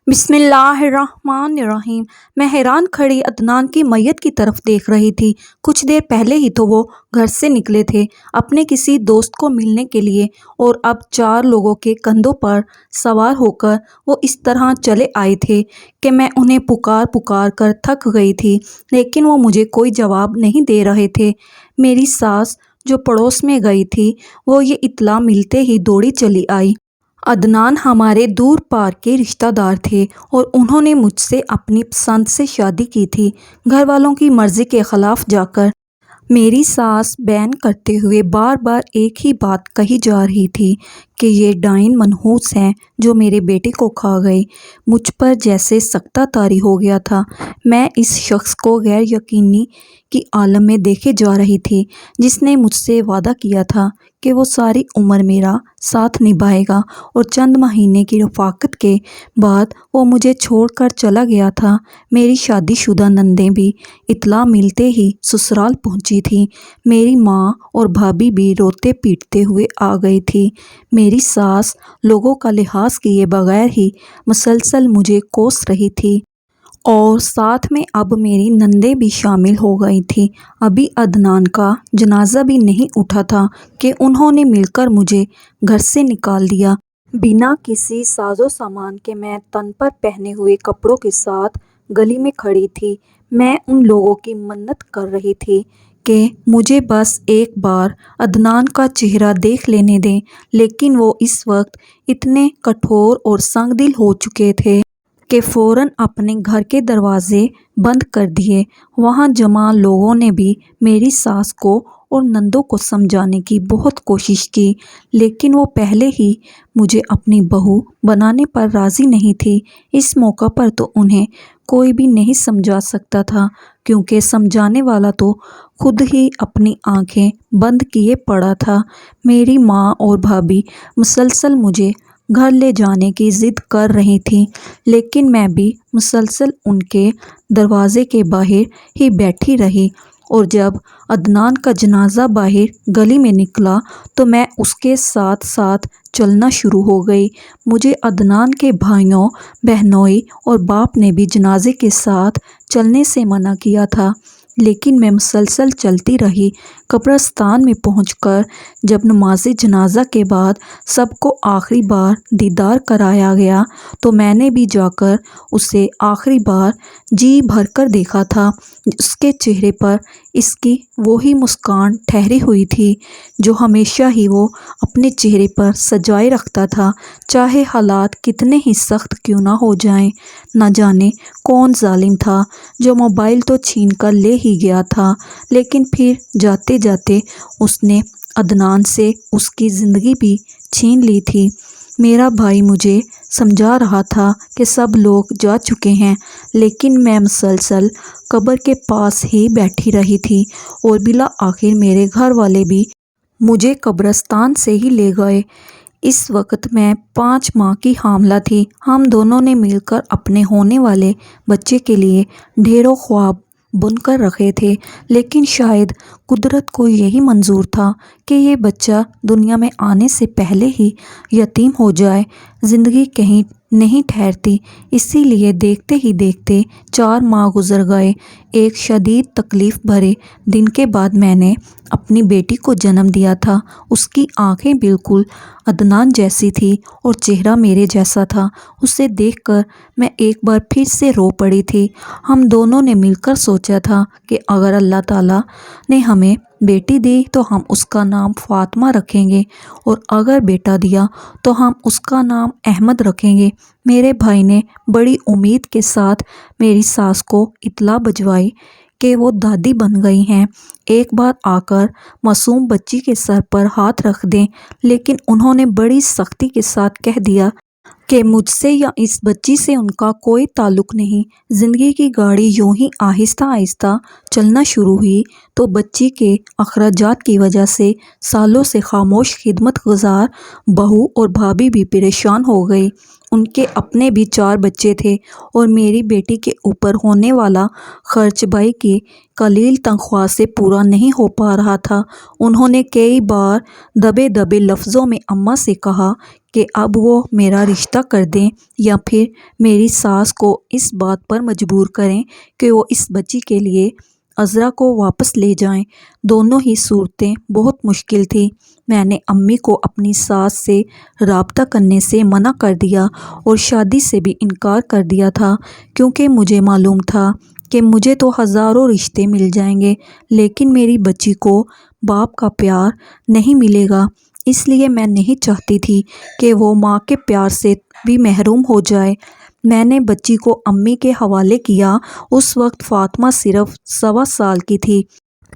بسم اللہ الرحمن الرحیم۔ میں حیران کھڑی عدنان کی میت کی طرف دیکھ رہی تھی۔ کچھ دیر پہلے ہی تو وہ گھر سے نکلے تھے اپنے کسی دوست کو ملنے کے لیے، اور اب 4 لوگوں کے کندھوں پر سوار ہو کر وہ اس طرح چلے آئے تھے کہ میں انہیں پکار پکار کر تھک گئی تھی، لیکن وہ مجھے کوئی جواب نہیں دے رہے تھے۔ میری ساس جو پڑوس میں گئی تھی، وہ یہ اطلاع ملتے ہی دوڑی چلی آئی۔ عدنان ہمارے دور پار کے رشتہ دار تھے اور انہوں نے مجھ سے اپنی پسند سے شادی کی تھی، گھر والوں کی مرضی کے خلاف جا کر۔ میری ساس بیان کرتے ہوئے بار بار ایک ہی بات کہی جا رہی تھی کہ یہ ڈائن منحوس ہیں جو میرے بیٹے کو کھا گئے۔ مجھ پر جیسے سکتہ طاری ہو گیا تھا۔ میں اس شخص کو غیر یقینی کی عالم میں دیکھے جا رہی تھی جس نے مجھ سے وعدہ کیا تھا کہ وہ ساری عمر میرا ساتھ نبھائے گا، اور چند مہینے کی رفاقت کے بعد وہ مجھے چھوڑ کر چلا گیا تھا۔ میری شادی شدہ نندیں بھی اطلاع ملتے ہی سسرال پہنچی تھیں۔ میری ماں اور بھابھی بھی روتے پیٹتے ہوئے آ گئی تھی۔ میری ساس لوگوں کا لحاظ کیے بغیر ہی مسلسل مجھے کوس رہی تھی، اور ساتھ میں اب میری نندیں بھی شامل ہو گئی تھیں۔ ابھی عدنان کا جنازہ بھی نہیں اٹھا تھا کہ انہوں نے مل کر مجھے گھر سے نکال دیا۔ بنا کسی ساز و سامان کے میں تن پر پہنے ہوئے کپڑوں کے ساتھ گلی میں کھڑی تھی۔ میں ان لوگوں کی منت کر رہی تھی کہ مجھے بس ایک بار عدنان کا چہرہ دیکھ لینے دیں، لیکن وہ اس وقت اتنے کٹھور اور سنگ دل ہو چکے تھے کہ فوراً اپنے گھر کے دروازے بند کر دیے۔ وہاں جمع لوگوں نے بھی میری ساس کو اور نندوں کو سمجھانے کی بہت کوشش کی، لیکن وہ پہلے ہی مجھے اپنی بہو بنانے پر راضی نہیں تھی۔ اس موقع پر تو انہیں کوئی بھی نہیں سمجھا سکتا تھا، کیونکہ سمجھانے والا تو خود ہی اپنی آنکھیں بند کیے پڑا تھا۔ میری ماں اور بھابھی مسلسل مجھے گھر لے جانے کی ضد کر رہی تھیں، لیکن میں بھی مسلسل ان کے دروازے کے باہر ہی بیٹھی رہی، اور جب عدنان کا جنازہ باہر گلی میں نکلا تو میں اس کے ساتھ ساتھ چلنا شروع ہو گئی۔ مجھے عدنان کے بھائیوں بہنوئی اور باپ نے بھی جنازے کے ساتھ چلنے سے منع کیا تھا، لیکن میں مسلسل چلتی رہی۔ قبرستان میں پہنچ کر جب نماز جنازہ کے بعد سب کو آخری بار دیدار کرایا گیا تو میں نے بھی جا کر اسے آخری بار جی بھر کر دیکھا تھا۔ اس کے چہرے پر اس کی وہی مسکان ٹھہری ہوئی تھی جو ہمیشہ ہی وہ اپنے چہرے پر سجائے رکھتا تھا، چاہے حالات کتنے ہی سخت کیوں نہ ہو جائیں۔ نہ جانے کون ظالم تھا جو موبائل تو چھین کر لے ہی گیا تھا، لیکن پھر جاتے جاتے اس نے عدنان سے اس کی زندگی بھی چھین لی تھی۔ میرا بھائی مجھے سمجھا رہا تھا کہ سب لوگ جا چکے ہیں، لیکن میں مسلسل قبر کے پاس ہی بیٹھی رہی تھی، اور بالآخر میرے گھر والے بھی مجھے قبرستان سے ہی لے گئے۔ اس وقت میں 5 ماہ کی حاملہ تھی۔ ہم دونوں نے مل کر اپنے ہونے والے بچے کے لیے ڈھیروں خواب بن کر رکھے تھے، لیکن شاید قدرت کو یہی منظور تھا کہ یہ بچہ دنیا میں آنے سے پہلے ہی یتیم ہو جائے۔ زندگی کہیں نہیں ٹھہرتی، اسی لیے دیکھتے ہی دیکھتے 4 ماہ گزر گئے۔ ایک شدید تکلیف بھرے دن کے بعد میں نے اپنی بیٹی کو جنم دیا تھا۔ اس کی آنکھیں بالکل عدنان جیسی تھی اور چہرہ میرے جیسا تھا۔ اسے دیکھ کر میں ایک بار پھر سے رو پڑی تھی۔ ہم دونوں نے مل کر سوچا تھا کہ اگر اللہ تعالیٰ نے ہمیں بیٹی دی تو ہم اس کا نام فاطمہ رکھیں گے، اور اگر بیٹا دیا تو ہم اس کا نام احمد رکھیں گے۔ میرے بھائی نے بڑی امید کے ساتھ میری ساس کو اطلاع بھجوائی کہ وہ دادی بن گئی ہیں، ایک بار آ کر معصوم بچی کے سر پر ہاتھ رکھ دیں، لیکن انہوں نے بڑی سختی کے ساتھ کہہ دیا کہ مجھ سے یا اس بچی سے ان کا کوئی تعلق نہیں۔ زندگی کی گاڑی یوں ہی آہستہ آہستہ چلنا شروع ہوئی تو بچی کے اخراجات کی وجہ سے سالوں سے خاموش خدمت گزار بہو اور بھابھی بھی پریشان ہو گئی۔ ان کے اپنے بھی 4 بچے تھے، اور میری بیٹی کے اوپر ہونے والا خرچ بھائی کی قلیل تنخواہ سے پورا نہیں ہو پا رہا تھا۔ انہوں نے کئی بار دبے دبے لفظوں میں اماں سے کہا کہ اب وہ میرا رشتہ کر دیں یا پھر میری ساس کو اس بات پر مجبور کریں کہ وہ اس بچی کے لیے عذرا کو واپس لے جائیں۔ دونوں ہی صورتیں بہت مشکل تھیں۔ میں نے امی کو اپنی ساس سے رابطہ کرنے سے منع کر دیا اور شادی سے بھی انکار کر دیا تھا، کیونکہ مجھے معلوم تھا کہ مجھے تو ہزاروں رشتے مل جائیں گے لیکن میری بچی کو باپ کا پیار نہیں ملے گا۔ اس لیے میں نہیں چاہتی تھی کہ وہ ماں کے پیار سے بھی محروم ہو جائے۔ میں نے بچی کو امی کے حوالے کیا۔ اس وقت فاطمہ صرف 1.25 سال کی تھی۔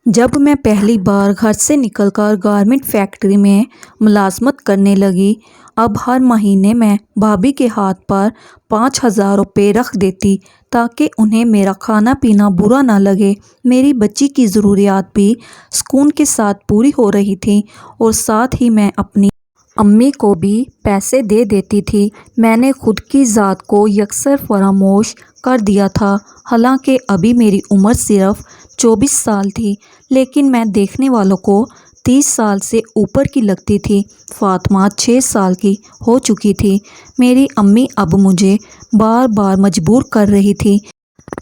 جب میں پہلی بار گھر سے نکل کر گارمنٹ فیکٹری میں ملازمت کرنے لگی، اب ہر مہینے میں بھابھی کے ہاتھ پر 5,000 روپے رکھ دیتی تاکہ انہیں میرا کھانا پینا برا نہ لگے۔ میری بچی کی ضروریات بھی سکون کے ساتھ پوری ہو رہی تھیں اور ساتھ ہی میں اپنی امی کو بھی پیسے دے دیتی تھی۔ میں نے خود کی ذات کو یکسر فراموش کر دیا تھا۔ حالانکہ ابھی میری عمر صرف 24 سال تھی، لیکن میں دیکھنے والوں کو 30 سال سے اوپر کی لگتی تھی۔ فاطمہ 6 سال کی ہو چکی تھی۔ میری امی اب مجھے بار بار مجبور کر رہی تھی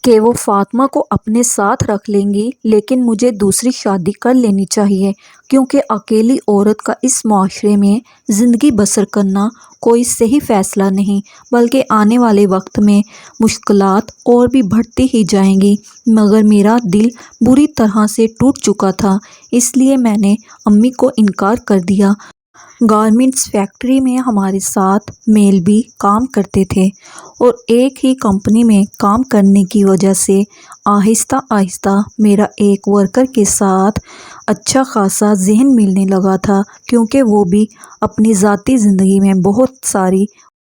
کہ وہ فاطمہ کو اپنے ساتھ رکھ لیں گی، لیکن مجھے دوسری شادی کر لینی چاہیے، کیونکہ اکیلی عورت کا اس معاشرے میں زندگی بسر کرنا کوئی صحیح فیصلہ نہیں، بلکہ آنے والے وقت میں مشکلات اور بھی بڑھتی ہی جائیں گی۔ مگر میرا دل بری طرح سے ٹوٹ چکا تھا، اس لیے میں نے امی کو انکار کر دیا۔ گارمنٹس فیکٹری میں ہمارے ساتھ میل بھی کام کرتے تھے اور ایک ہی کمپنی میں کام کرنے کی وجہ سے آہستہ آہستہ میرا ایک ورکر کے ساتھ اچھا خاصا ذہن ملنے لگا تھا، کیونکہ وہ بھی اپنی ذاتی زندگی میں بہت ساری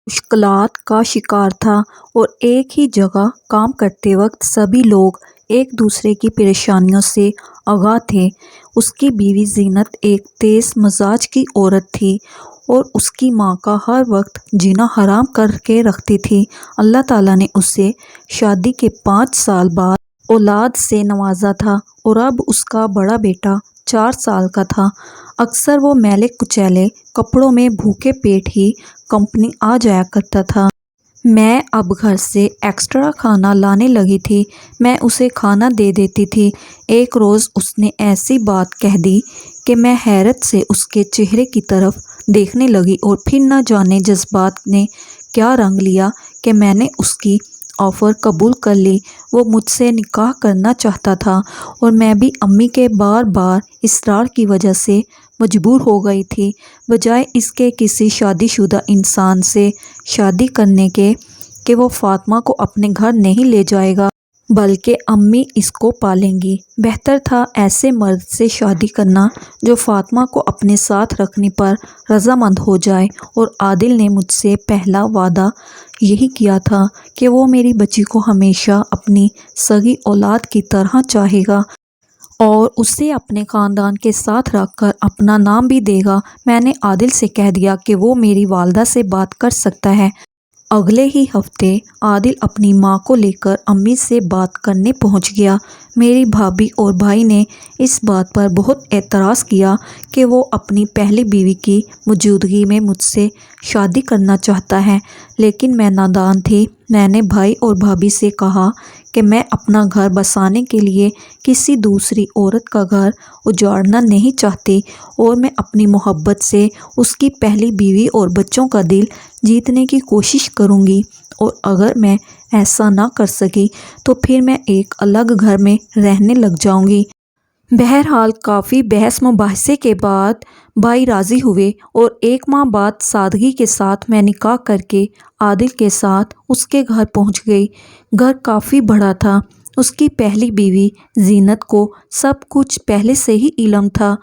مشکلات کا شکار تھا اور ایک ہی جگہ کام کرتے وقت سبھی لوگ ایک دوسرے کی پریشانیوں سے آگاہ تھے۔ اس کی بیوی زینت ایک تیز مزاج کی عورت تھی اور اس کی ماں کا ہر وقت جینا حرام کر کے رکھتی تھی۔ اللہ تعالیٰ نے اسے شادی کے 5 سال بعد اولاد سے نوازا تھا اور اب اس کا بڑا بیٹا 4 سال کا تھا۔ اکثر وہ میلے کچیلے کپڑوں میں بھوکے پیٹ ہی کمپنی آ جایا کرتا تھا۔ میں اب گھر سے ایکسٹرا کھانا لانے لگی تھی۔ میں اسے کھانا دے دیتی تھی۔ ایک روز اس نے ایسی بات کہہ دی کہ میں حیرت سے اس کے چہرے کی طرف دیکھنے لگی اور پھر نہ جانے جذبات نے کیا رنگ لیا کہ میں نے اس کی آفر قبول کر لی۔ وہ مجھ سے نکاح کرنا چاہتا تھا اور میں بھی امی کے بار بار اصرار کی وجہ سے مجبور ہو گئی تھی۔ بجائے اس کے کسی شادی شدہ انسان سے شادی کرنے کے کہ وہ فاطمہ کو اپنے گھر نہیں لے جائے گا بلکہ امی اس کو پالیں گی، بہتر تھا ایسے مرد سے شادی کرنا جو فاطمہ کو اپنے ساتھ رکھنے پر رضامند ہو جائے۔ اور عادل نے مجھ سے پہلا وعدہ یہی کیا تھا کہ وہ میری بچی کو ہمیشہ اپنی سگی اولاد کی طرح چاہے گا اور اسے اپنے خاندان کے ساتھ رکھ کر اپنا نام بھی دے گا۔ میں نے عادل سے کہہ دیا کہ وہ میری والدہ سے بات کر سکتا ہے۔ اگلے ہی ہفتے عادل اپنی ماں کو لے کر امی سے بات کرنے پہنچ گیا۔ میری بھابھی اور بھائی نے اس بات پر بہت اعتراض کیا کہ وہ اپنی پہلی بیوی کی موجودگی میں مجھ سے شادی کرنا چاہتا ہے، لیکن میں نادان تھی۔ میں نے بھائی اور بھابھی سے کہا کہ میں اپنا گھر بسانے کے لیے کسی دوسری عورت کا گھر اجاڑنا نہیں چاہتی اور میں اپنی محبت سے اس کی پہلی بیوی اور بچوں کا دل جیتنے کی کوشش کروں گی، اور اگر میں ایسا نہ کر سکی تو پھر میں ایک الگ گھر میں رہنے لگ جاؤں گی۔ بہرحال کافی بحث مباحثے کے بعد بھائی راضی ہوئے اور 1 ماہ بعد سادگی کے ساتھ میں نکاح کر کے عادل کے ساتھ اس کے گھر پہنچ گئی۔ گھر کافی بڑا تھا۔ اس کی پہلی بیوی زینت کو سب کچھ پہلے سے ہی علم تھا۔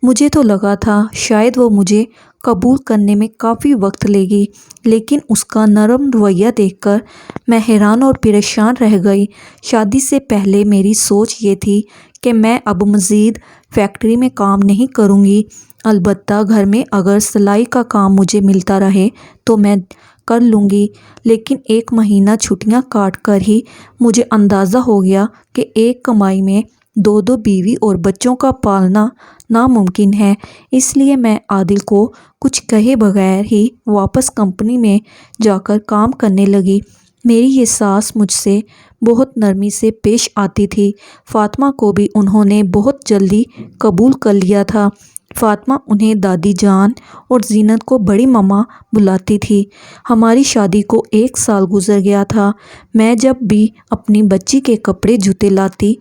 مجھے تو لگا تھا شاید وہ مجھے قبول کرنے میں کافی وقت لے گی، لیکن اس کا نرم رویہ دیکھ کر میں حیران اور پریشان رہ گئی۔ شادی سے پہلے میری سوچ یہ تھی کہ میں اب مزید فیکٹری میں کام نہیں کروں گی، البتہ گھر میں اگر سلائی کا کام مجھے ملتا رہے تو میں کر لوں گی۔ لیکن 1 مہینہ چھٹیاں کاٹ کر ہی مجھے اندازہ ہو گیا کہ ایک کمائی میں 2 بیوی اور بچوں کا پالنا ناممکن ہے، اس لیے میں عادل کو کچھ کہے بغیر ہی واپس کمپنی میں جا کر کام کرنے لگی۔ میری یہ ساس مجھ سے بہت نرمی سے پیش آتی تھی۔ فاطمہ کو بھی انہوں نے بہت جلدی قبول کر لیا تھا۔ فاطمہ انہیں دادی جان اور زینت کو بڑی ماما بلاتی تھی۔ ہماری شادی کو 1 سال گزر گیا تھا۔ میں جب بھی اپنی بچی کے کپڑے جوتے لاتی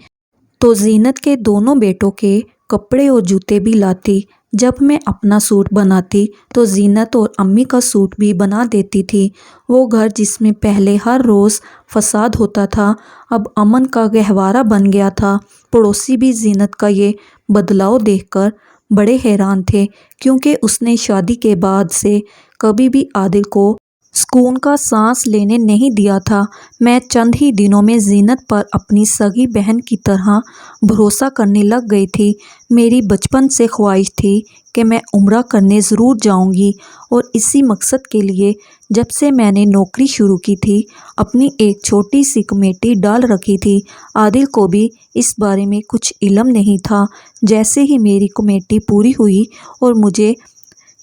تو زینت کے دونوں بیٹوں کے کپڑے اور جوتے بھی لاتی۔ جب میں اپنا سوٹ بناتی تو زینت اور امی کا سوٹ بھی بنا دیتی تھی۔ وہ گھر جس میں پہلے ہر روز فساد ہوتا تھا اب امن کا گہوارہ بن گیا تھا۔ پڑوسی بھی زینت کا یہ بدلاؤ دیکھ کر بڑے حیران تھے، کیونکہ اس نے شادی کے بعد سے کبھی بھی عادل کو سکون کا سانس لینے نہیں دیا تھا۔ میں چند ہی دنوں میں زینت پر اپنی سگی بہن کی طرح بھروسہ کرنے لگ گئی تھی۔ میری بچپن سے خواہش تھی کہ میں عمرہ کرنے ضرور جاؤں گی، اور اسی مقصد کے لیے جب سے میں نے نوکری شروع کی تھی اپنی ایک چھوٹی سی کمیٹی ڈال رکھی تھی۔ عادل کو بھی اس بارے میں کچھ علم نہیں تھا۔ جیسے ہی میری کمیٹی پوری ہوئی اور مجھے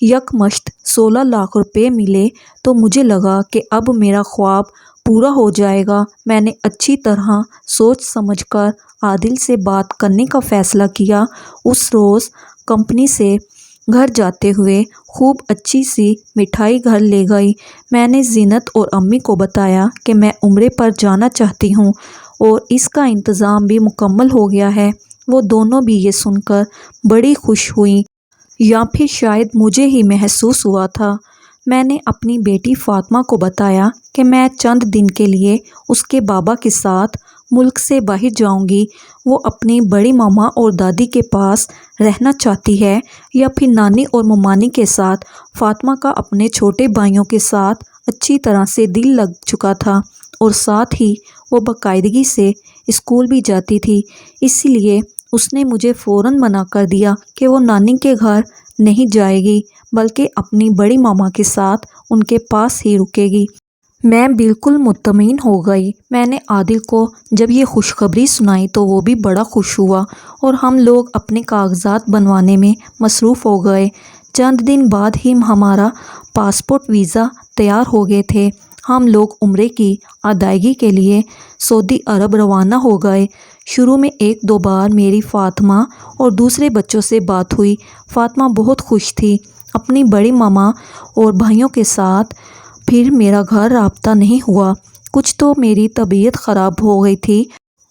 یکمشت 16 لاکھ روپے ملے تو مجھے لگا کہ اب میرا خواب پورا ہو جائے گا۔ میں نے اچھی طرح سوچ سمجھ کر عادل سے بات کرنے کا فیصلہ کیا۔ اس روز کمپنی سے گھر جاتے ہوئے خوب اچھی سی مٹھائی گھر لے گئی۔ میں نے زینت اور امی کو بتایا کہ میں عمرے پر جانا چاہتی ہوں اور اس کا انتظام بھی مکمل ہو گیا ہے۔ وہ دونوں بھی یہ سن کر بڑی خوش ہوئیں، یا پھر شاید مجھے ہی محسوس ہوا تھا۔ میں نے اپنی بیٹی فاطمہ کو بتایا کہ میں چند دن کے لیے اس کے بابا کے ساتھ ملک سے باہر جاؤں گی۔ وہ اپنی بڑی ماما اور دادی کے پاس رہنا چاہتی ہے، یا پھر نانی اور ممانی کے ساتھ۔ فاطمہ کا اپنے چھوٹے بھائیوں کے ساتھ اچھی طرح سے دل لگ چکا تھا، اور ساتھ ہی وہ باقاعدگی سے اسکول بھی جاتی تھی۔ اسی لیے اس نے مجھے فوراً منع کر دیا کہ وہ نانی کے گھر نہیں جائے گی، بلکہ اپنی بڑی ماما کے ساتھ ان کے پاس ہی رکے گی۔ میں بالکل مطمئن ہو گئی۔ میں نے عادل کو جب یہ خوشخبری سنائی تو وہ بھی بڑا خوش ہوا، اور ہم لوگ اپنے کاغذات بنوانے میں مصروف ہو گئے۔ چند دن بعد ہی ہمارا پاسپورٹ ویزا تیار ہو گئے تھے۔ ہم لوگ عمرے کی ادائیگی کے لیے سعودی عرب روانہ ہو گئے۔ شروع میں 1-2 بار میری فاطمہ اور دوسرے بچوں سے بات ہوئی۔ فاطمہ بہت خوش تھی اپنی بڑی ماما اور بھائیوں کے ساتھ۔ پھر میرا گھر رابطہ نہیں ہوا۔ کچھ تو میری طبیعت خراب ہو گئی تھی،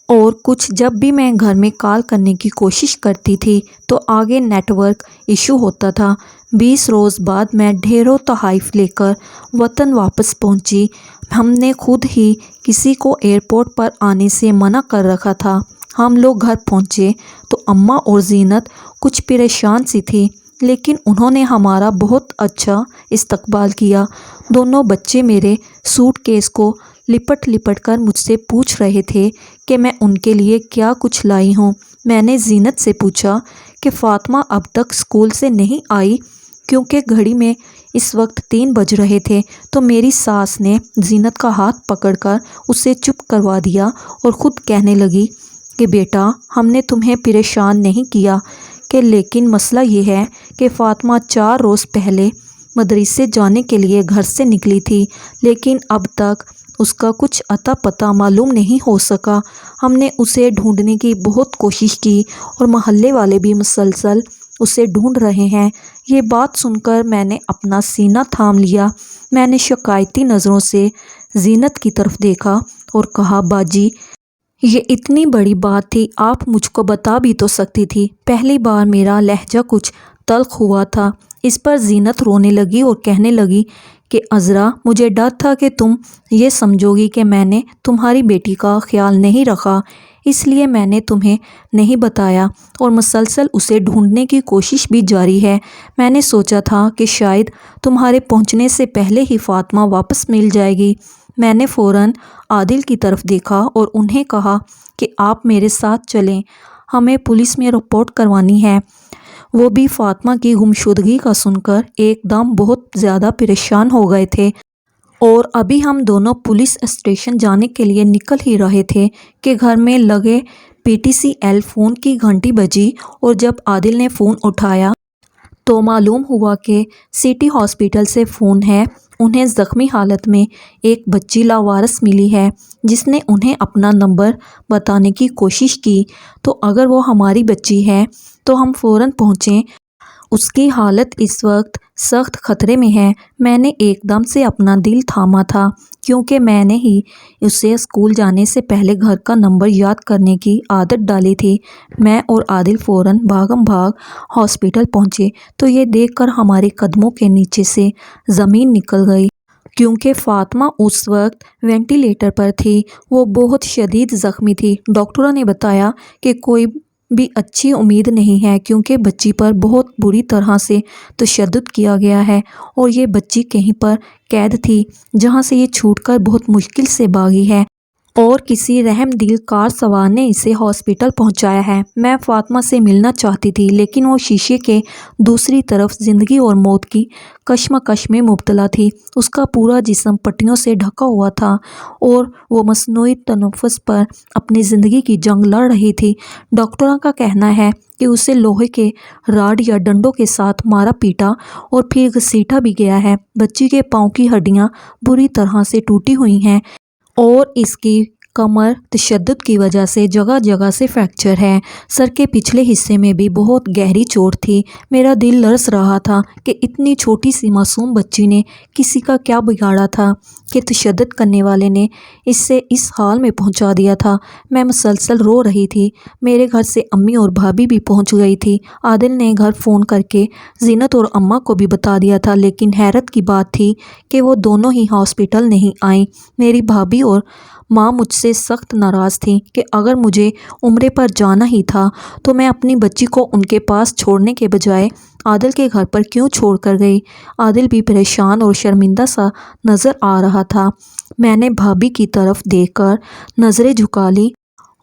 اور کچھ جب بھی میں گھر میں کال کرنے کی کوشش کرتی تھی تو آگے نیٹ ورک ایشو ہوتا تھا۔ 20 روز بعد میں ڈھیروں تحائف لے کر وطن واپس پہنچی۔ ہم نے خود ہی کسی کو ایئرپورٹ پر آنے سے منع کر رکھا تھا۔ ہم لوگ گھر پہنچے تو اماں اور زینت کچھ پریشان سی تھی، لیکن انہوں نے ہمارا بہت اچھا استقبال کیا۔ دونوں بچے میرے سوٹ کیس کو لپٹ لپٹ کر مجھ سے پوچھ رہے تھے کہ میں ان کے لیے کیا کچھ لائی ہوں۔ میں نے زینت سے پوچھا کہ فاطمہ اب تک اسکول سے نہیں آئی، کیونکہ گھڑی میں اس وقت 3 بج رہے تھے، تو میری ساس نے زینت کا ہاتھ پکڑ کر اسے چپ کروا دیا اور خود کہنے لگی کہ بیٹا، ہم نے تمہیں پریشان نہیں کیا، کہ لیکن مسئلہ یہ ہے کہ فاطمہ 4 روز پہلے مدرسے جانے کے لیے گھر سے نکلی تھی، لیکن اب تک اس کا کچھ اتا پتہ معلوم نہیں ہو سکا۔ ہم نے اسے ڈھونڈنے کی بہت کوشش کی، اور محلے والے بھی مسلسل اسے ڈھونڈ رہے ہیں۔ یہ بات سن کر میں نے اپنا سینہ تھام لیا۔ میں نے شکایتی نظروں سے زینت کی طرف دیکھا اور کہا، باجی، یہ اتنی بڑی بات تھی، آپ مجھ کو بتا بھی تو سکتی تھی۔ پہلی بار میرا لہجہ کچھ تلخ ہوا تھا۔ اس پر زینت رونے لگی اور کہنے لگی کہ عذرا، مجھے ڈر تھا کہ تم یہ سمجھو گی کہ میں نے تمہاری بیٹی کا خیال نہیں رکھا، اس لیے میں نے تمہیں نہیں بتایا، اور مسلسل اسے ڈھونڈنے کی کوشش بھی جاری ہے۔ میں نے سوچا تھا کہ شاید تمہارے پہنچنے سے پہلے ہی فاطمہ واپس مل جائے گی۔ میں نے فوراً عادل کی طرف دیکھا اور انہیں کہا کہ آپ میرے ساتھ چلیں، ہمیں پولیس میں رپورٹ کروانی ہے۔ وہ بھی فاطمہ کی گمشدگی کا سن کر ایک دم بہت زیادہ پریشان ہو گئے تھے، اور ابھی ہم دونوں پولیس اسٹیشن جانے کے لیے نکل ہی رہے تھے کہ گھر میں لگے PTCL فون کی گھنٹی بجی اور جب عادل نے فون اٹھایا تو معلوم ہوا کہ سٹی ہاسپٹل سے فون ہے۔ انہیں زخمی حالت میں ایک بچی لاوارث ملی ہے جس نے انہیں اپنا نمبر بتانے کی کوشش کی تو اگر وہ ہماری بچی ہے تو ہم فوراً پہنچیں۔ اس کی حالت اس وقت سخت خطرے میں ہے۔ میں نے ایک دم سے اپنا دل تھاما تھا کیونکہ میں نے ہی اسے اسکول جانے سے پہلے گھر کا نمبر یاد کرنے کی عادت ڈالی تھی۔ میں اور عادل فوراً بھاگم بھاگ ہاسپٹل پہنچے تو یہ دیکھ کر ہمارے قدموں کے نیچے سے زمین نکل گئی کیونکہ فاطمہ اس وقت وینٹیلیٹر پر تھی۔ وہ بہت شدید زخمی تھی۔ ڈاکٹروں نے بتایا کہ کوئی بھی اچھی امید نہیں ہے کیونکہ بچی پر بہت بری طرح سے تشدد کیا گیا ہے اور یہ بچی کہیں پر قید تھی جہاں سے یہ چھوٹ کر بہت مشکل سے بھاگی ہے اور کسی رحم دل کار سوار نے اسے ہاسپٹل پہنچایا ہے۔ میں فاطمہ سے ملنا چاہتی تھی لیکن وہ شیشے کے دوسری طرف زندگی اور موت کی کشمکش میں مبتلا تھی۔ اس کا پورا جسم پٹیوں سے ڈھکا ہوا تھا اور وہ مصنوعی تنفس پر اپنی زندگی کی جنگ لڑ رہی تھی۔ ڈاکٹروں کا کہنا ہے کہ اسے لوہے کے راڈ یا ڈنڈوں کے ساتھ مارا پیٹا اور پھر گھسیٹا بھی گیا ہے۔ بچی کے پاؤں کی ہڈیاں بری طرح سے ٹوٹی ہوئی ہیں اور اس کی کمر تشدد کی وجہ سے جگہ جگہ سے فریکچر ہے۔ سر کے پچھلے حصے میں بھی بہت گہری چوٹ تھی۔ میرا دل لرز رہا تھا کہ اتنی چھوٹی سی معصوم بچی نے کسی کا کیا بگاڑا تھا کہ تشدد کرنے والے نے اسے اس حال میں پہنچا دیا تھا۔ میں مسلسل رو رہی تھی۔ میرے گھر سے امی اور بھابھی بھی پہنچ گئی تھی۔ عادل نے گھر فون کر کے زینت اور اماں کو بھی بتا دیا تھا لیکن حیرت کی بات تھی کہ وہ دونوں ہی ہاسپٹل نہیں آئیں۔ میری بھابھی اور ماں مجھ سے سخت ناراض تھیں کہ اگر مجھے عمرے پر جانا ہی تھا تو میں اپنی بچی کو ان کے پاس چھوڑنے کے بجائے عادل کے گھر پر کیوں چھوڑ کر گئی۔ عادل بھی پریشان اور شرمندہ سا نظر آ رہا تھا۔ میں نے بھابھی کی طرف دیکھ کر نظریں جھکا لی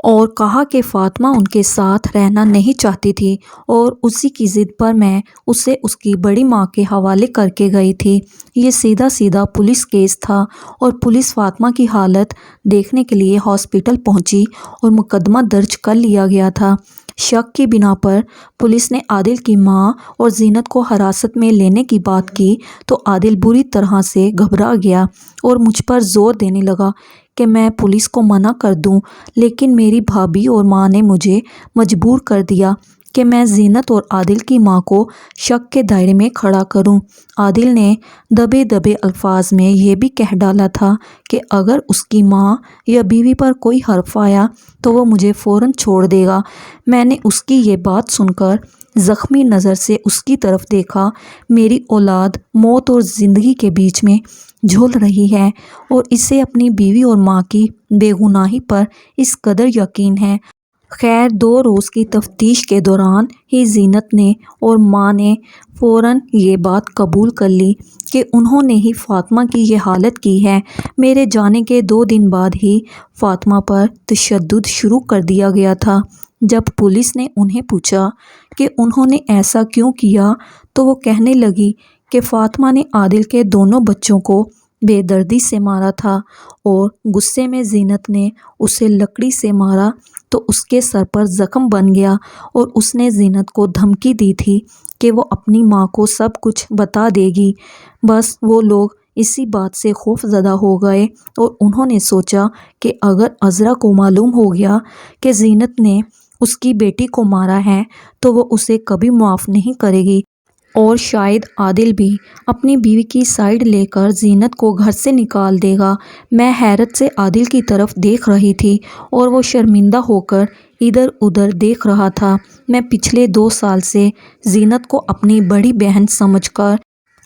اور کہا کہ فاطمہ ان کے ساتھ رہنا نہیں چاہتی تھی اور اسی کی ضد پر میں اسے اس کی بڑی ماں کے حوالے کر کے گئی تھی۔ یہ سیدھا سیدھا پولیس کیس تھا اور پولیس فاطمہ کی حالت دیکھنے کے لیے ہاسپٹل پہنچی اور مقدمہ درج کر لیا گیا تھا۔ شک کی بنا پر پولیس نے عادل کی ماں اور زینت کو حراست میں لینے کی بات کی تو عادل بری طرح سے گھبرا گیا اور مجھ پر زور دینے لگا کہ میں پولیس کو منع کر دوں لیکن میری بھابھی اور ماں نے مجھے مجبور کر دیا کہ میں زینت اور عادل کی ماں کو شک کے دائرے میں کھڑا کروں۔ عادل نے دبے دبے الفاظ میں یہ بھی کہہ ڈالا تھا کہ اگر اس کی ماں یا بیوی پر کوئی حرف آیا تو وہ مجھے فوراً چھوڑ دے گا۔ میں نے اس کی یہ بات سن کر زخمی نظر سے اس کی طرف دیکھا۔ میری اولاد موت اور زندگی کے بیچ میں جھول رہی ہے اور اسے اپنی بیوی اور ماں کی بے گناہی پر اس قدر یقین ہے۔ خیر 2 روز کی تفتیش کے دوران ہی زینت نے اور ماں نے فوراً یہ بات قبول کر لی کہ انہوں نے ہی فاطمہ کی یہ حالت کی ہے۔ میرے جانے کے 2 دن بعد ہی فاطمہ پر تشدد شروع کر دیا گیا تھا۔ جب پولیس نے انہیں پوچھا کہ انہوں نے ایسا کیوں کیا تو وہ کہنے لگی کہ فاطمہ نے عادل کے دونوں بچوں کو بے دردی سے مارا تھا اور غصے میں زینت نے اسے لکڑی سے مارا تو اس کے سر پر زخم بن گیا اور اس نے زینت کو دھمکی دی تھی کہ وہ اپنی ماں کو سب کچھ بتا دے گی۔ بس وہ لوگ اسی بات سے خوف زدہ ہو گئے اور انہوں نے سوچا کہ اگر عذرا کو معلوم ہو گیا کہ زینت نے اس کی بیٹی کو مارا ہے تو وہ اسے کبھی معاف نہیں کرے گی اور شاید عادل بھی اپنی بیوی کی سائیڈ لے کر زینت کو گھر سے نکال دے گا۔ میں حیرت سے عادل کی طرف دیکھ رہی تھی اور وہ شرمندہ ہو کر ادھر ادھر دیکھ رہا تھا۔ میں پچھلے 2 سال سے زینت کو اپنی بڑی بہن سمجھ کر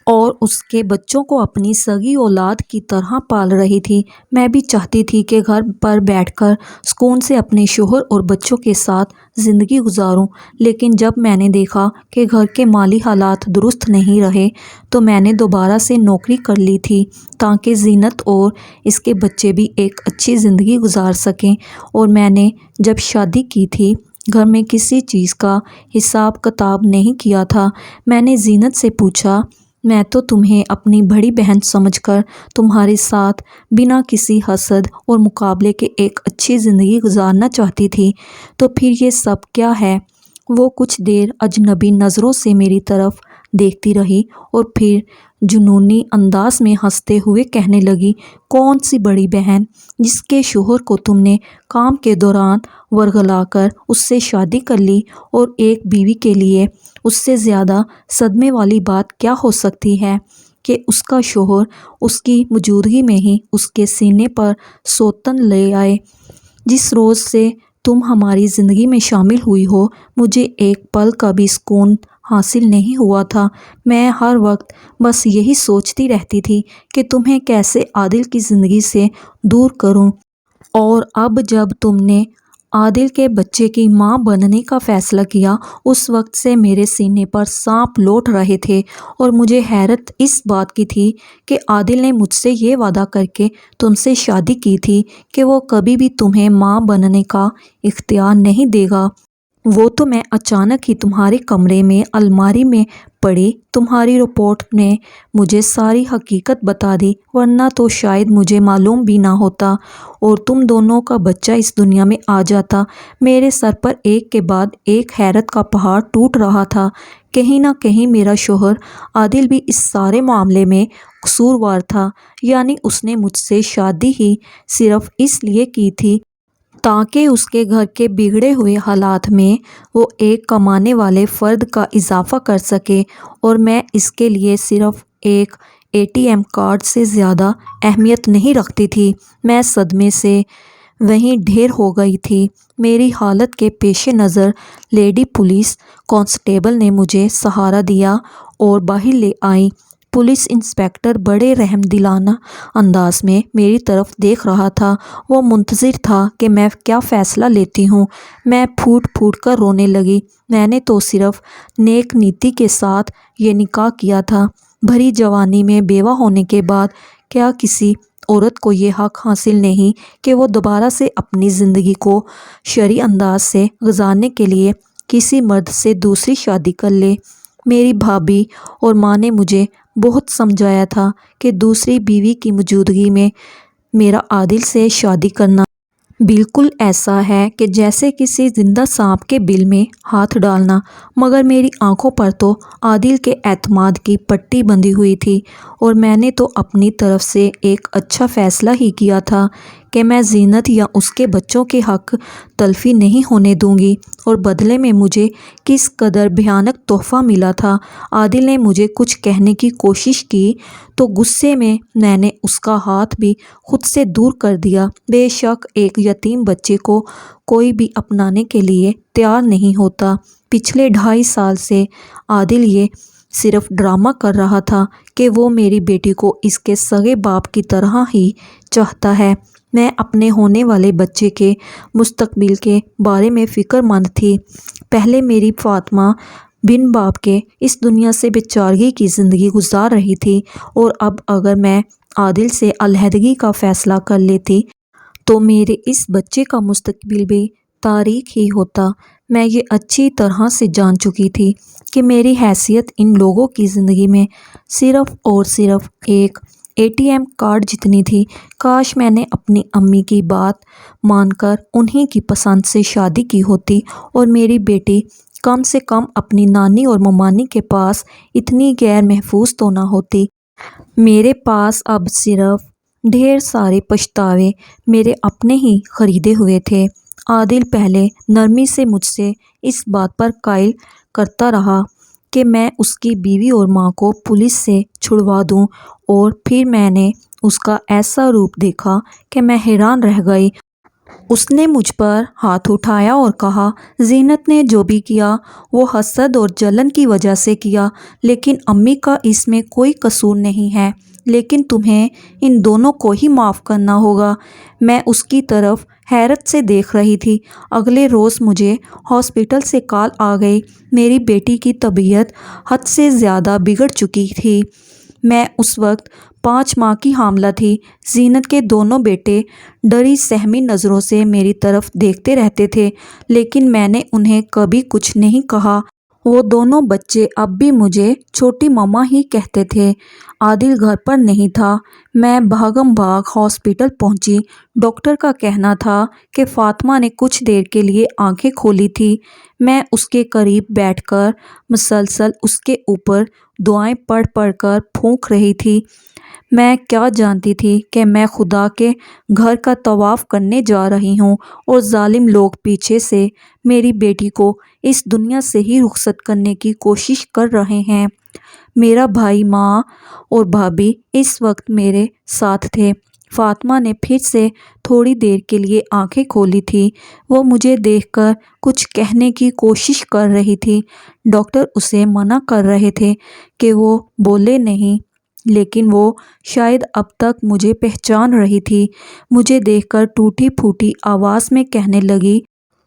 اور اس کے بچوں کو اپنی سگی اولاد کی طرح پال رہی تھی۔ میں بھی چاہتی تھی کہ گھر پر بیٹھ کر سکون سے اپنے شوہر اور بچوں کے ساتھ زندگی گزاروں لیکن جب میں نے دیکھا کہ گھر کے مالی حالات درست نہیں رہے تو میں نے دوبارہ سے نوکری کر لی تھی تاکہ زینت اور اس کے بچے بھی ایک اچھی زندگی گزار سکیں۔ اور میں نے جب شادی کی تھی گھر میں کسی چیز کا حساب کتاب نہیں کیا تھا۔ میں نے زینت سے پوچھا میں تو تمہیں اپنی بڑی بہن سمجھ کر تمہارے ساتھ بنا کسی حسد اور مقابلے کے ایک اچھی زندگی گزارنا چاہتی تھی، تو پھر یہ سب کیا ہے؟ وہ کچھ دیر اجنبی نظروں سے میری طرف دیکھتی رہی اور پھر جنونی انداز میں ہنستے ہوئے کہنے لگی، کون سی بڑی بہن جس کے شوہر کو تم نے کام کے دوران ورغلا کر اس سے شادی کر لی، اور ایک بیوی کے لیے اس سے زیادہ صدمے والی بات کیا ہو سکتی ہے کہ اس کا شوہر اس کی موجودگی میں ہی اس کے سینے پر سوتن لے آئے۔ جس روز سے تم ہماری زندگی میں شامل ہوئی ہو، مجھے ایک پل کا بھی سکون حاصل نہیں ہوا تھا۔ میں ہر وقت بس یہی سوچتی رہتی تھی کہ تمہیں کیسے عادل کی زندگی سے دور کروں، اور اب جب تم نے عادل کے بچے کی ماں بننے کا فیصلہ کیا، اس وقت سے میرے سینے پر سانپ لوٹ رہے تھے، اور مجھے حیرت اس بات کی تھی کہ عادل نے مجھ سے یہ وعدہ کر کے تم سے شادی کی تھی کہ وہ کبھی بھی تمہیں ماں بننے کا اختیار نہیں دے گا۔ وہ تو میں اچانک ہی تمہارے کمرے میں الماری میں پڑی تمہاری رپورٹ نے مجھے ساری حقیقت بتا دی، ورنہ تو شاید مجھے معلوم بھی نہ ہوتا اور تم دونوں کا بچہ اس دنیا میں آ جاتا۔ میرے سر پر ایک کے بعد ایک حیرت کا پہاڑ ٹوٹ رہا تھا۔ کہیں نہ کہیں میرا شوہر عادل بھی اس سارے معاملے میں قصوروار تھا، یعنی اس نے مجھ سے شادی ہی صرف اس لیے کی تھی تاکہ اس کے گھر کے بگڑے ہوئے حالات میں وہ ایک کمانے والے فرد کا اضافہ کر سکے، اور میں اس کے لیے صرف ایک ATM کارڈ سے زیادہ اہمیت نہیں رکھتی تھی۔ میں صدمے سے وہیں ڈھیر ہو گئی تھی۔ میری حالت کے پیش نظر لیڈی پولیس کانسٹیبل نے مجھے سہارا دیا اور باہر لے آئی۔ پولیس انسپکٹر بڑے رحم دلانہ انداز میں میری طرف دیکھ رہا تھا۔ وہ منتظر تھا کہ میں کیا فیصلہ لیتی ہوں۔ میں پھوٹ پھوٹ کر رونے لگی۔ میں نے تو صرف نیک نیتی کے ساتھ یہ نکاح کیا تھا۔ بھری جوانی میں بیوہ ہونے کے بعد کیا کسی عورت کو یہ حق حاصل نہیں کہ وہ دوبارہ سے اپنی زندگی کو شرعی انداز سے گزارنے کے لیے کسی مرد سے دوسری شادی کر لے؟ میری بھابھی اور ماں نے مجھے بہت سمجھایا تھا کہ دوسری بیوی کی موجودگی میں میرا عادل سے شادی کرنا بالکل ایسا ہے کہ جیسے کسی زندہ سانپ کے بل میں ہاتھ ڈالنا، مگر میری آنکھوں پر تو عادل کے اعتماد کی پٹی بندھی ہوئی تھی، اور میں نے تو اپنی طرف سے ایک اچھا فیصلہ ہی کیا تھا کہ میں زینت یا اس کے بچوں کے حق تلفی نہیں ہونے دوں گی۔ اور بدلے میں مجھے کس قدر بھیانک تحفہ ملا تھا۔ عادل نے مجھے کچھ کہنے کی کوشش کی تو غصے میں نے اس کا ہاتھ بھی خود سے دور کر دیا۔ بے شک ایک یتیم بچے کو کوئی بھی اپنانے کے لیے تیار نہیں ہوتا۔ پچھلے 2.5 سال سے عادل یہ صرف ڈرامہ کر رہا تھا کہ وہ میری بیٹی کو اس کے سگے باپ کی طرح ہی چاہتا ہے۔ میں اپنے ہونے والے بچے کے مستقبل کے بارے میں فکر مند تھی۔ پہلے میری فاطمہ بن باپ کے اس دنیا سے بے چارگی کی زندگی گزار رہی تھی، اور اب اگر میں عادل سے علیحدگی کا فیصلہ کر لیتی تو میرے اس بچے کا مستقبل بھی تاریک ہی ہوتا۔ میں یہ اچھی طرح سے جان چکی تھی کہ میری حیثیت ان لوگوں کی زندگی میں صرف اور صرف ایک ATM کارڈ جتنی تھی۔ کاش میں نے اپنی امی کی بات مان کر انہی کی پسند سے شادی کی ہوتی، اور میری بیٹی کم سے کم اپنی نانی اور ممانی کے پاس اتنی غیر محفوظ تو نہ ہوتی۔ میرے پاس اب صرف ڈھیر سارے پچھتاوے میرے اپنے ہی خریدے ہوئے تھے۔ عادل پہلے نرمی سے مجھ سے اس بات پر قائل کرتا رہا کہ میں اس کی بیوی اور ماں کو پولیس سے چھڑوا دوں، اور پھر میں نے اس کا ایسا روپ دیکھا کہ میں حیران رہ گئی۔ اس نے مجھ پر ہاتھ اٹھایا اور کہا، زینت نے جو بھی کیا وہ حسد اور جلن کی وجہ سے کیا، لیکن امی کا اس میں کوئی قصور نہیں ہے، لیکن تمہیں ان دونوں کو ہی معاف کرنا ہوگا۔ میں اس کی طرف حیرت سے دیکھ رہی تھی۔ اگلے روز مجھے ہاسپٹل سے کال آ گئی۔ میری بیٹی کی طبیعت حد سے زیادہ بگڑ چکی تھی۔ میں اس وقت 5 ماہ کی حاملہ تھی۔ زینت کے دونوں بیٹے ڈری سہمی نظروں سے میری طرف دیکھتے رہتے تھے، لیکن میں نے انہیں کبھی کچھ نہیں کہا۔ وہ دونوں بچے اب بھی مجھے چھوٹی ماما ہی کہتے تھے۔ عادل گھر پر نہیں تھا۔ میں بھاگم بھاگ ہاسپٹل پہنچی۔ ڈاکٹر کا کہنا تھا کہ فاطمہ نے کچھ دیر کے لیے آنکھیں کھولی تھی۔ میں اس کے قریب بیٹھ کر مسلسل اس کے اوپر دعائیں پڑھ پڑھ کر پھونک رہی تھی۔ میں کیا جانتی تھی کہ میں خدا کے گھر کا طواف کرنے جا رہی ہوں اور ظالم لوگ پیچھے سے میری بیٹی کو اس دنیا سے ہی رخصت کرنے کی کوشش کر رہے ہیں۔ میرا بھائی، ماں اور بھابھی اس وقت میرے ساتھ تھے۔ فاطمہ نے پھر سے تھوڑی دیر کے لیے آنکھیں کھولی تھی۔ وہ مجھے دیکھ کر کچھ کہنے کی کوشش کر رہی تھی۔ ڈاکٹر اسے منع کر رہے تھے کہ وہ بولے نہیں، لیکن وہ شاید اب تک مجھے پہچان رہی تھی۔ مجھے دیکھ کر ٹوٹی پھوٹی آواز میں کہنے لگی،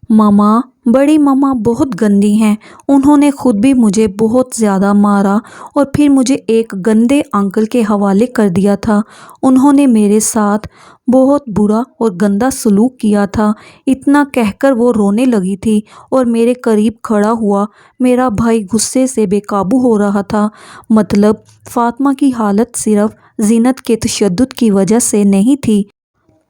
ماما، بڑی ماما بہت گندی ہیں۔ انہوں نے خود بھی مجھے بہت زیادہ مارا اور پھر مجھے ایک گندے انکل کے حوالے کر دیا تھا۔ انہوں نے میرے ساتھ بہت برا اور گندا سلوک کیا تھا۔ اتنا کہہ کر وہ رونے لگی تھی اور میرے قریب کھڑا ہوا میرا بھائی غصے سے بے قابو ہو رہا تھا۔ مطلب فاطمہ کی حالت صرف زینت کے تشدد کی وجہ سے نہیں تھی،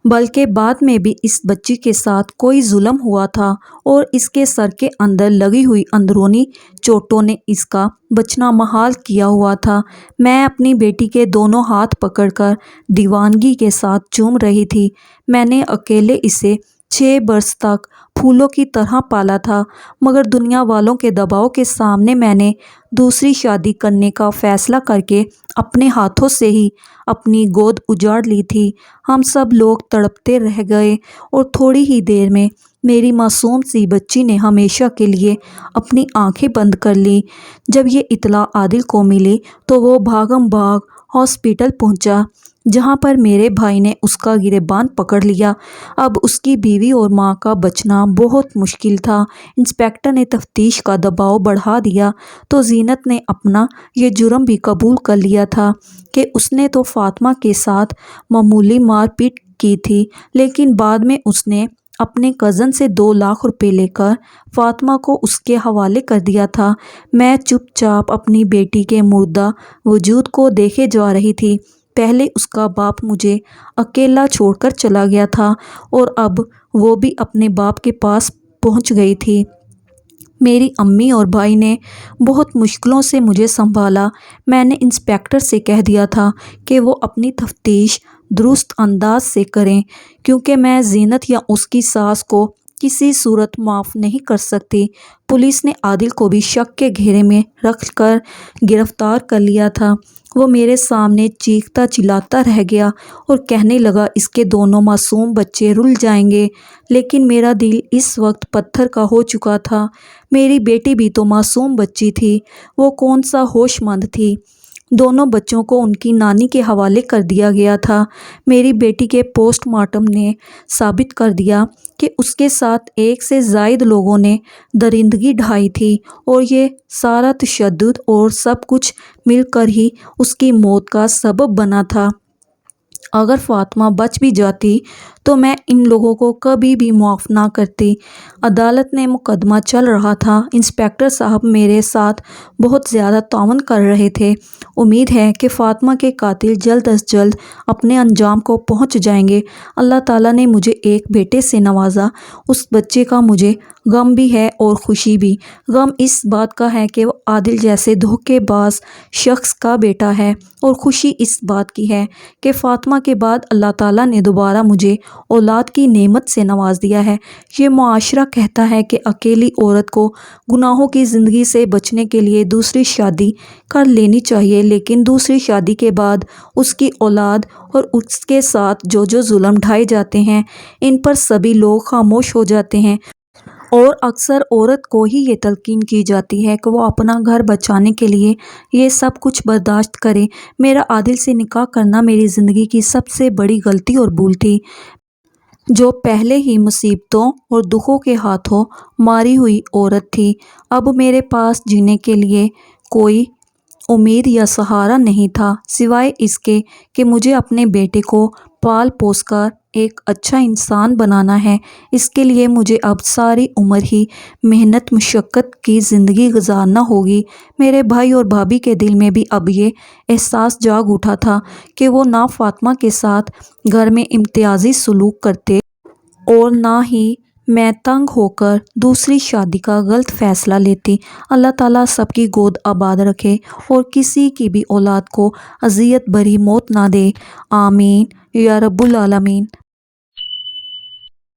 بلکہ بعد میں بھی اس بچی کے ساتھ کوئی ظلم ہوا تھا اور اس کے سر کے اندر لگی ہوئی اندرونی چوٹوں نے اس کا بچنا محال کیا ہوا تھا۔ میں اپنی بیٹی کے دونوں ہاتھ پکڑ کر دیوانگی کے ساتھ چوم رہی تھی۔ میں نے اکیلے اسے 6 برس تک پھولوں کی طرح پالا تھا، مگر دنیا والوں کے دباؤ کے سامنے میں نے دوسری شادی کرنے کا فیصلہ کر کے اپنے ہاتھوں سے ہی اپنی گود اجاڑ لی تھی۔ ہم سب لوگ تڑپتے رہ گئے اور تھوڑی ہی دیر میں میری معصوم سی بچی نے ہمیشہ کے لیے اپنی آنکھیں بند کر لی۔ جب یہ اطلاع عادل کو ملی تو وہ بھاگم بھاگ ہاسپٹل پہنچا، جہاں پر میرے بھائی نے اس کا گریبان پکڑ لیا۔ اب اس کی بیوی اور ماں کا بچنا بہت مشکل تھا۔ انسپکٹر نے تفتیش کا دباؤ بڑھا دیا تو زینت نے اپنا یہ جرم بھی قبول کر لیا تھا کہ اس نے تو فاطمہ کے ساتھ معمولی مار پیٹ کی تھی، لیکن بعد میں اس نے اپنے کزن سے 2 لاکھ روپے لے کر فاطمہ کو اس کے حوالے کر دیا تھا۔ میں چپ چاپ اپنی بیٹی کے مردہ وجود کو دیکھے جا رہی تھی۔ پہلے اس کا باپ مجھے اکیلا چھوڑ کر چلا گیا تھا اور اب وہ بھی اپنے باپ کے پاس پہنچ گئی تھی۔ میری امی اور بھائی نے بہت مشکلوں سے مجھے سنبھالا۔ میں نے انسپکٹر سے کہہ دیا تھا کہ وہ اپنی تفتیش درست انداز سے کریں، کیونکہ میں زینت یا اس کی ساس کو کسی صورت معاف نہیں کر سکتی۔ پولیس نے عادل کو بھی شک کے گھیرے میں رکھ کر گرفتار کر لیا تھا۔ وہ میرے سامنے چیختا چلاتا رہ گیا اور کہنے لگا، اس کے دونوں معصوم بچے رل جائیں گے، لیکن میرا دل اس وقت پتھر کا ہو چکا تھا۔ میری بیٹی بھی تو معصوم بچی تھی، وہ کون سا ہوش مند تھی۔ دونوں بچوں کو ان کی نانی کے حوالے کر دیا گیا تھا۔ میری بیٹی کے پوسٹ مارٹم نے ثابت کر دیا کہ اس کے ساتھ 1 سے زائد لوگوں نے درندگی ڈھائی تھی اور یہ سارا تشدد اور سب کچھ مل کر ہی اس کی موت کا سبب بنا تھا۔ اگر فاطمہ بچ بھی جاتی تو میں ان لوگوں کو کبھی بھی معاف نہ کرتی۔ عدالت میں مقدمہ چل رہا تھا۔ انسپکٹر صاحب میرے ساتھ بہت زیادہ تعاون کر رہے تھے۔ امید ہے کہ فاطمہ کے قاتل جلد از جلد اپنے انجام کو پہنچ جائیں گے۔ اللہ تعالیٰ نے مجھے ایک بیٹے سے نوازا۔ اس بچے کا مجھے غم بھی ہے اور خوشی بھی۔ غم اس بات کا ہے کہ وہ عادل جیسے دھوکے باز شخص کا بیٹا ہے، اور خوشی اس بات کی ہے کہ فاطمہ کے بعد اللہ تعالیٰ نے دوبارہ مجھے اولاد کی نعمت سے نواز دیا ہے۔ یہ معاشرہ کہتا ہے کہ اکیلی عورت کو گناہوں کی زندگی سے بچنے کے لیے دوسری شادی کر لینی چاہیے، لیکن دوسری شادی کے بعد اس کی اولاد اور اس کے ساتھ جو ظلم ڈھائے جاتے ہیں، ان پر سبھی لوگ خاموش ہو جاتے ہیں، اور اکثر عورت کو ہی یہ تلقین کی جاتی ہے کہ وہ اپنا گھر بچانے کے لیے یہ سب کچھ برداشت کرے۔ میرا عادل سے نکاح کرنا میری زندگی کی سب سے بڑی غلطی اور بھول تھی، جو پہلے ہی مصیبتوں اور دکھوں کے ہاتھوں ماری ہوئی عورت تھی۔ اب میرے پاس جینے کے لیے کوئی امید یا سہارا نہیں تھا، سوائے اس کے کہ مجھے اپنے بیٹے کو پال پوس کر ایک اچھا انسان بنانا ہے، اس کے لیے مجھے اب ساری عمر ہی محنت مشقت کی زندگی گزارنا ہوگی۔ میرے بھائی اور بھابھی کے دل میں بھی اب یہ احساس جاگ اٹھا تھا کہ وہ نہ فاطمہ کے ساتھ گھر میں امتیازی سلوک کرتے اور نہ ہی میں تنگ ہو کر دوسری شادی کا غلط فیصلہ لیتی۔ اللہ تعالیٰ سب کی گود آباد رکھے اور کسی کی بھی اولاد کو اذیت بھری موت نہ دے، آمین یا رب العالمین۔